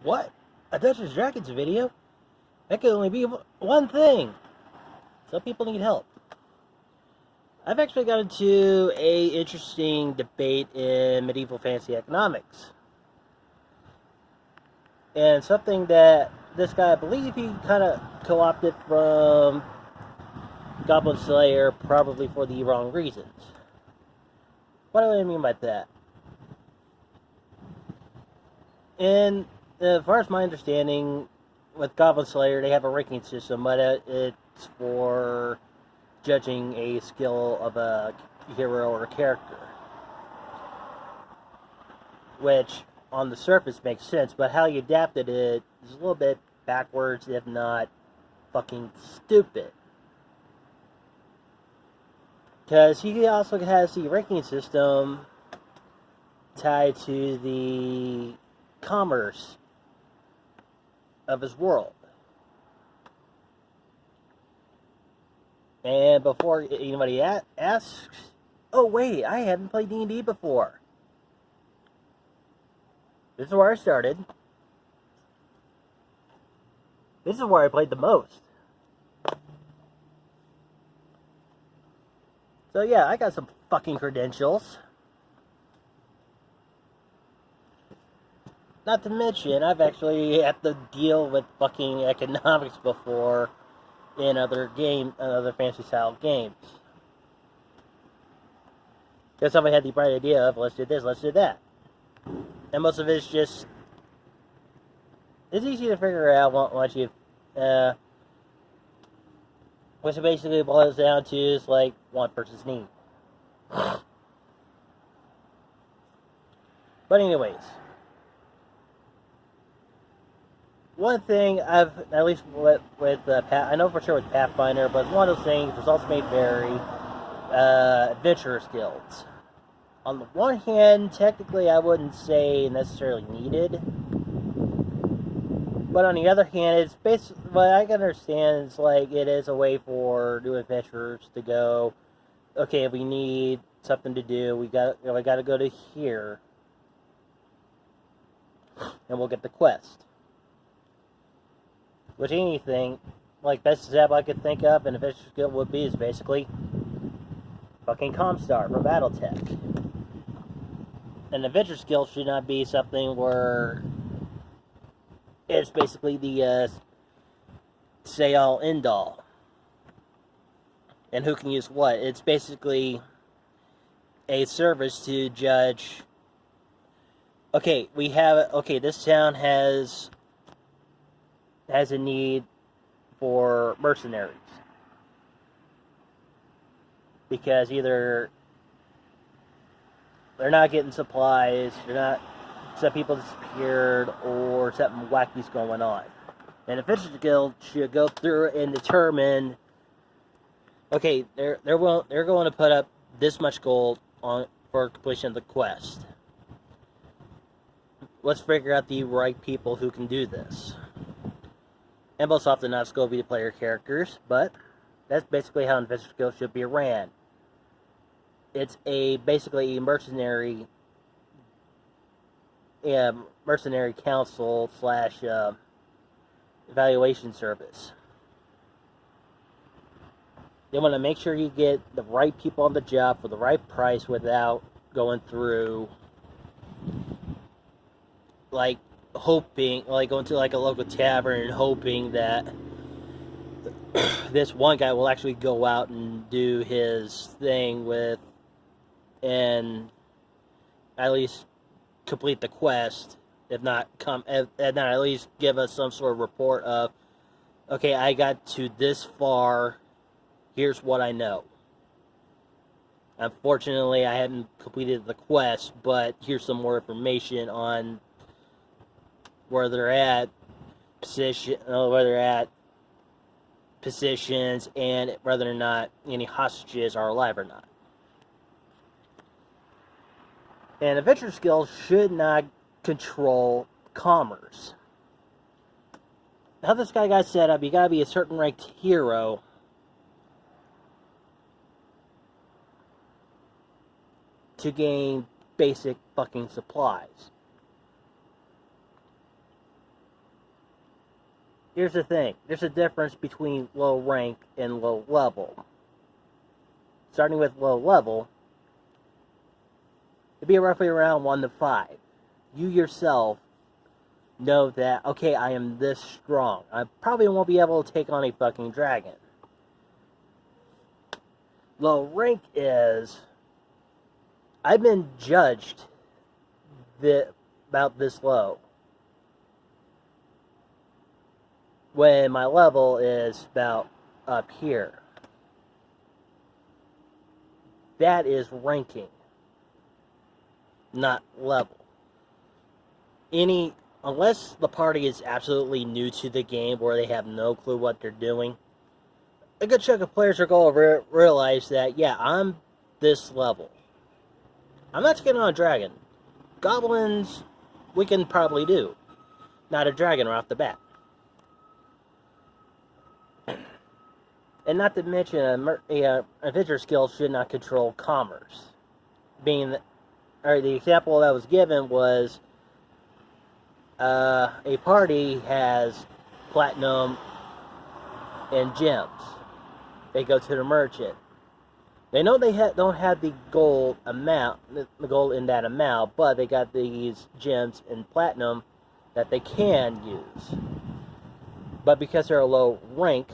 What? A Dungeons and Dragons video? That could only be one thing. Some people need help. I've actually got into a interesting debate in medieval fantasy economics. And something that this guy, I believe he kind of co-opted from Goblin Slayer, probably for the wrong reasons. What do I mean by that? And as far as my understanding, with Goblin Slayer, they have a ranking system, but it's for judging a skill of a hero or a character. Which, on the surface, makes sense, but how you adapted it is a little bit backwards, if not fucking stupid. Because he also has the ranking system tied to the commerce of his world. And before anybody asks, oh wait, I haven't played D&D before. This is where I started. This is where I played the most. So yeah, I got some fucking credentials. Not to mention, I've actually had to deal with fucking economics before in other fantasy style games. Because somebody had the bright idea of, let's do this, let's do that. And most of it's just, it's easy to figure out once you, which it basically boils down to is like want versus need. But anyways, one thing I've, at least with I know for sure with Pathfinder, but it's one of those things, results may vary, adventurers guilds. On the one hand, technically I wouldn't say necessarily needed, but on the other hand, it's basically, what I can understand is like, it is a way for new adventurers to go, okay, if we need something to do, we got to go to here, and we'll get the quest. Which anything, like best example I could think of, an adventure skill would be is basically fucking Comstar from BattleTech. An adventure skill should not be something where it's basically the say all end all. And who can use what? It's basically a service to judge. Okay, this town has a need for mercenaries. Because either they're not getting supplies, some people disappeared, or something wacky's going on. And the Adventure Guild should go through and determine, okay, they're going to put up this much gold on for completion of the quest. Let's figure out the right people who can do this. And most often not going to be the player characters, but that's basically how Adventure Guild should be ran. It's basically a mercenary council / evaluation service. They want to make sure you get the right people on the job for the right price without going through like hoping, like going to like a local tavern and hoping that this one guy will actually go out and do his thing with and at least complete the quest, if not at least give us some sort of report of, okay, I got to this far, here's what I know. Unfortunately, I haven't completed the quest, but here's some more information on where they're at, positions, and whether or not any hostages are alive or not. And adventure skills should not control commerce. How this guy got set up, you gotta be a certain ranked hero to gain basic fucking supplies. here's the thing. There's a difference between low rank and low level. Starting with low level, it'd be roughly around 1 to 5. You yourself know that, okay, I am this strong. I probably won't be able to take on a fucking dragon. Low rank is, I've been judged about this low, when my level is about up here. That is ranking, not level. Unless the party is absolutely new to the game, where they have no clue what they're doing, a good chunk of players are going to realize that, yeah, I'm this level. I'm not taking on a dragon. Goblins, we can probably do. Not a dragon right off the bat. And not to mention, a adventure skill should not control commerce. The example that was given was, a party has platinum and gems. They go to the merchant. They know they don't have the gold in that amount, but they got these gems and platinum that they can use. But because they're a low rank,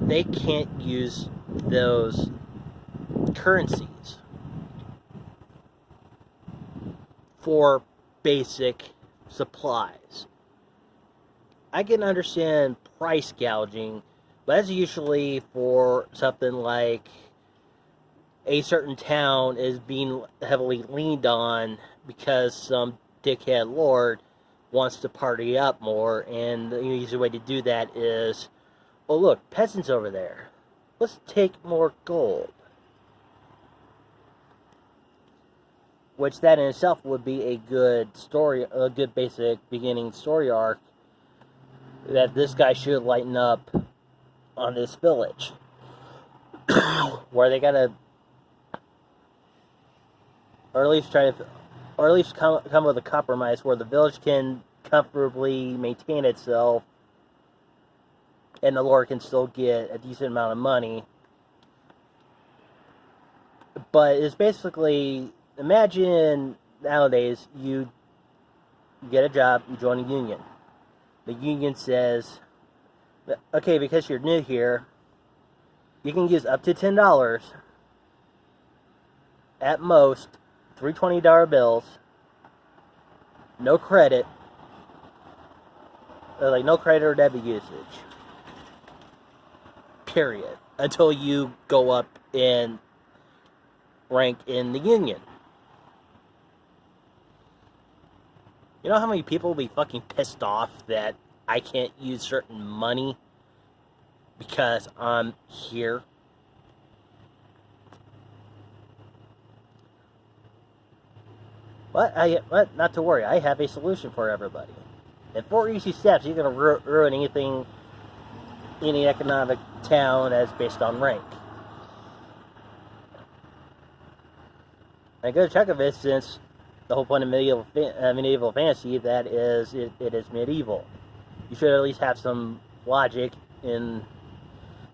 they can't use those currencies for basic supplies. I can understand price gouging, but that's usually for something like a certain town is being heavily leaned on because some dickhead lord wants to party up more, and the easy way to do that is, oh look, peasants over there. Let's take more gold. Which that in itself would be a good story, a good basic beginning story arc that this guy should lighten up on this village. Where they gotta, or at least come with a compromise where the village can comfortably maintain itself and the lord can still get a decent amount of money. But it's basically, imagine nowadays you get a job, you join a union. The union says, okay, because you're new here, you can use up to $10, at most, 3 $20 bills, no credit, no credit or debit usage, period, until you go up in rank in the union. You know how many people will be fucking pissed off that I can't use certain money because I'm here? But not to worry, I have a solution for everybody. In 4 easy steps, you're going to ruin any economic town that's based on rank. And a good chunk of it, since the whole point of medieval fantasy, that is, it is medieval. You should at least have some logic in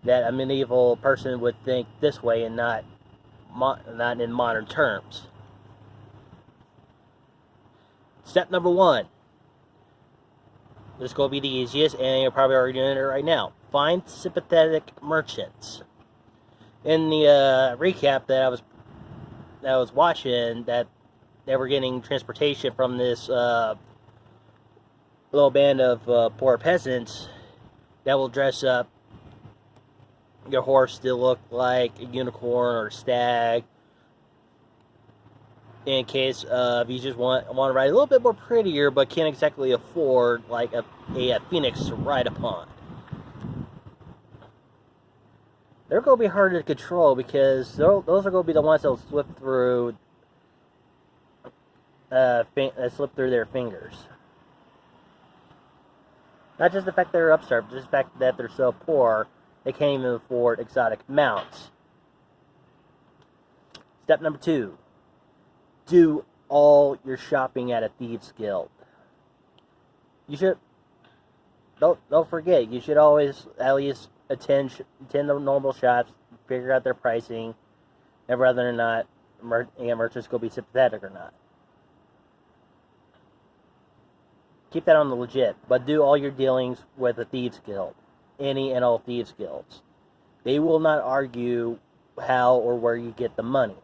that a medieval person would think this way and not in modern terms. Step number 1. This is going to be the easiest, and you're probably already doing it right now. Find sympathetic merchants. In the recap that I was watching, that they were getting transportation from this little band of poor peasants that will dress up your horse to look like a unicorn or a stag, in case you just want to ride a little bit more prettier but can't exactly afford like a phoenix to ride upon. They're going to be harder to control because those are going to be the ones that will slip through their fingers. Not just the fact they're upstart, but just the fact that they're so poor they can't even afford exotic mounts. Step number 2. Do all your shopping at a thieves guild. you should don't forget, you should always at least attend the normal shops, figure out their pricing, and whether or not merchants will be sympathetic or not. Keep that on the legit, but do all your dealings with the Thieves Guild, any and all Thieves Guilds. They will not argue how or where you get the money.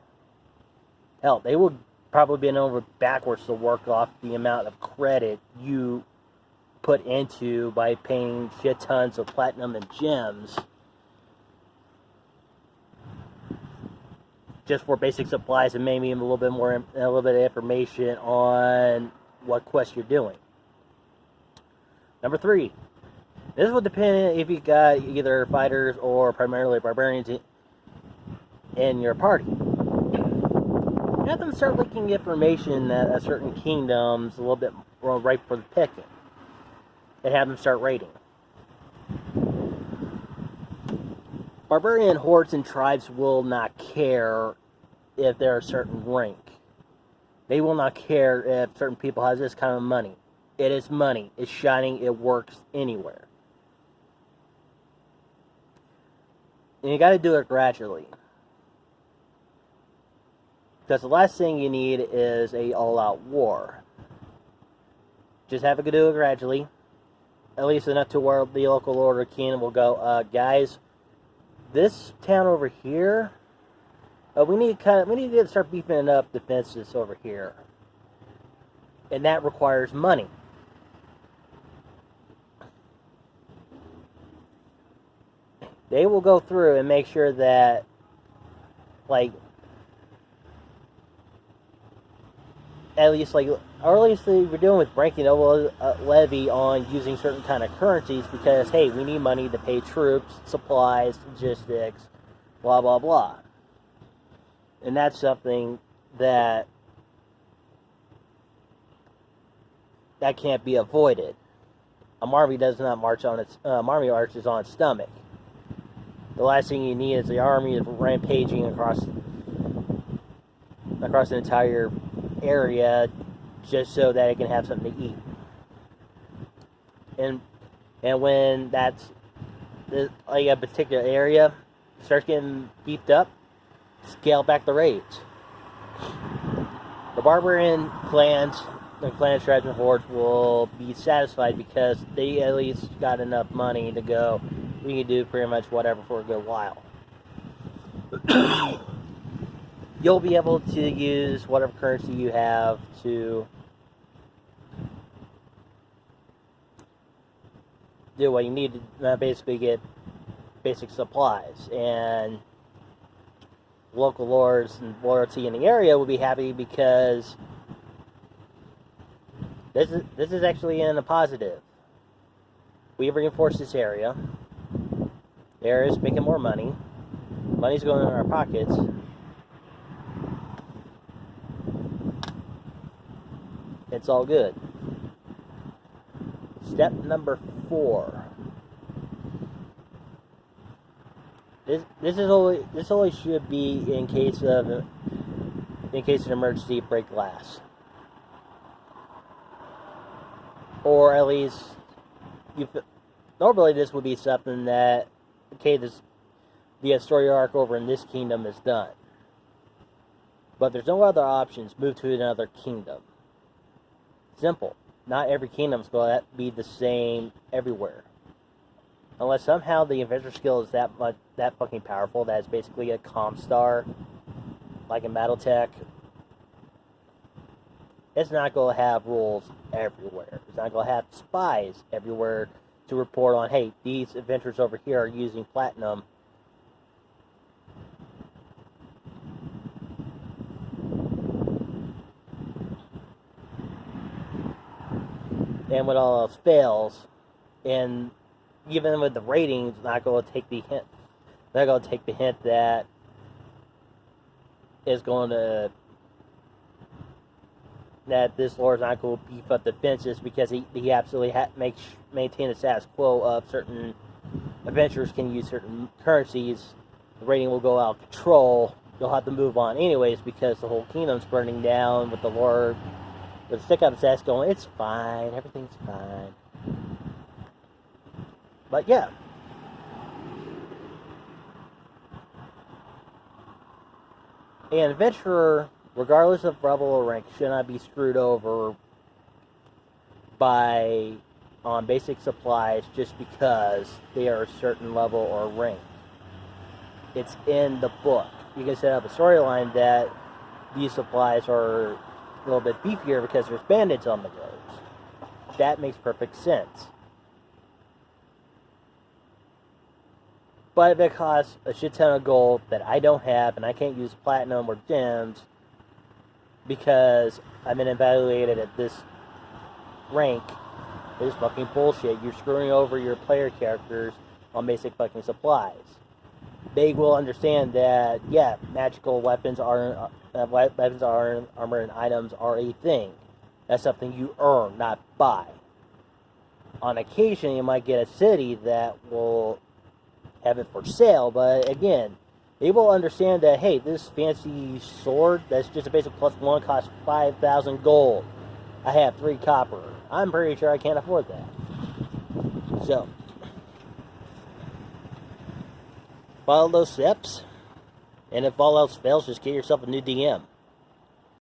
Hell, they will probably bend over backwards to work off the amount of credit you put into by paying shit tons of platinum and gems just for basic supplies and maybe a little bit of information on what quest you're doing. Number 3. This will depend if you got either fighters or primarily barbarians in your party. Have them start leaking information that a certain kingdom's a little bit ripe for the picking. And have them start raiding. Barbarian hordes and tribes will not care if they're a certain rank. They will not care if certain people have this kind of money. It is money. It's shining. It works anywhere. And you got to do it gradually. Because the last thing you need is a all-out war. Just have it do it gradually. At least enough to where the local lord or king will go, guys, this town over here, we need to start beefing up defenses over here. And that requires money. They will go through and make sure that, at least we're doing with breaking a levy on using certain kind of currencies because, hey, we need money to pay troops, supplies, logistics, blah, blah, blah. And that's something that can't be avoided. A army does not march on its army marches on its stomach. The last thing you need is the army is rampaging across the entire area just so that it can have something to eat. And when that's like a particular area starts getting beefed up, scale back the raids. The barbarian clans, the clan tribes and hordes will be satisfied because they at least got enough money to go, we can do pretty much whatever for a good while. You'll be able to use whatever currency you have to do what you need to basically get basic supplies. And local lords and loyalty in the area will be happy because this is actually in a positive. We've reinforced this area. The area is making more money. Money's going in our pockets. It's all good. Step number 4. This only should be in case of an emergency, break glass, or at least normally this would be something that the story arc over in this kingdom is done. But there's no other options. Move to another kingdom. Simple. Not every kingdom is going to be the same everywhere. Unless somehow the inventor skill is that fucking powerful that it's basically a comp star, like in Battletech. It's not going to have rules everywhere. It's not going to have spies everywhere to report on, hey, these adventurers over here are using platinum. And when all else fails, and even with the ratings, not going to take the hint. They're going to take the hint that is going to that this lord's not going to beef up defenses because he absolutely maintain the status quo of certain adventurers can use certain currencies. The rating will go out of control. You'll have to move on anyways because the whole kingdom's burning down with the lord with a stick out his ass going, it's fine, everything's fine. But yeah. An adventurer, regardless of level or rank, should not be screwed over by on basic supplies just because they are a certain level or rank. It's in the book. You can set up a storyline that these supplies are a little bit beefier because there's bandits on the roads. That makes perfect sense. But if it costs a shit ton of gold that I don't have and I can't use platinum or gems because I've been evaluated at this rank, it is fucking bullshit. You're screwing over your player characters on basic fucking supplies. They will understand that, yeah, magical weapons are armor and items are a thing. That's something you earn, not buy. On occasion, you might get a city that will have it for sale, but again, they will understand that, hey, this fancy sword that's just a basic +1 costs 5,000 gold. I have 3 copper. I'm pretty sure I can't afford that. So, follow those steps, and if all else fails, just get yourself a new DM.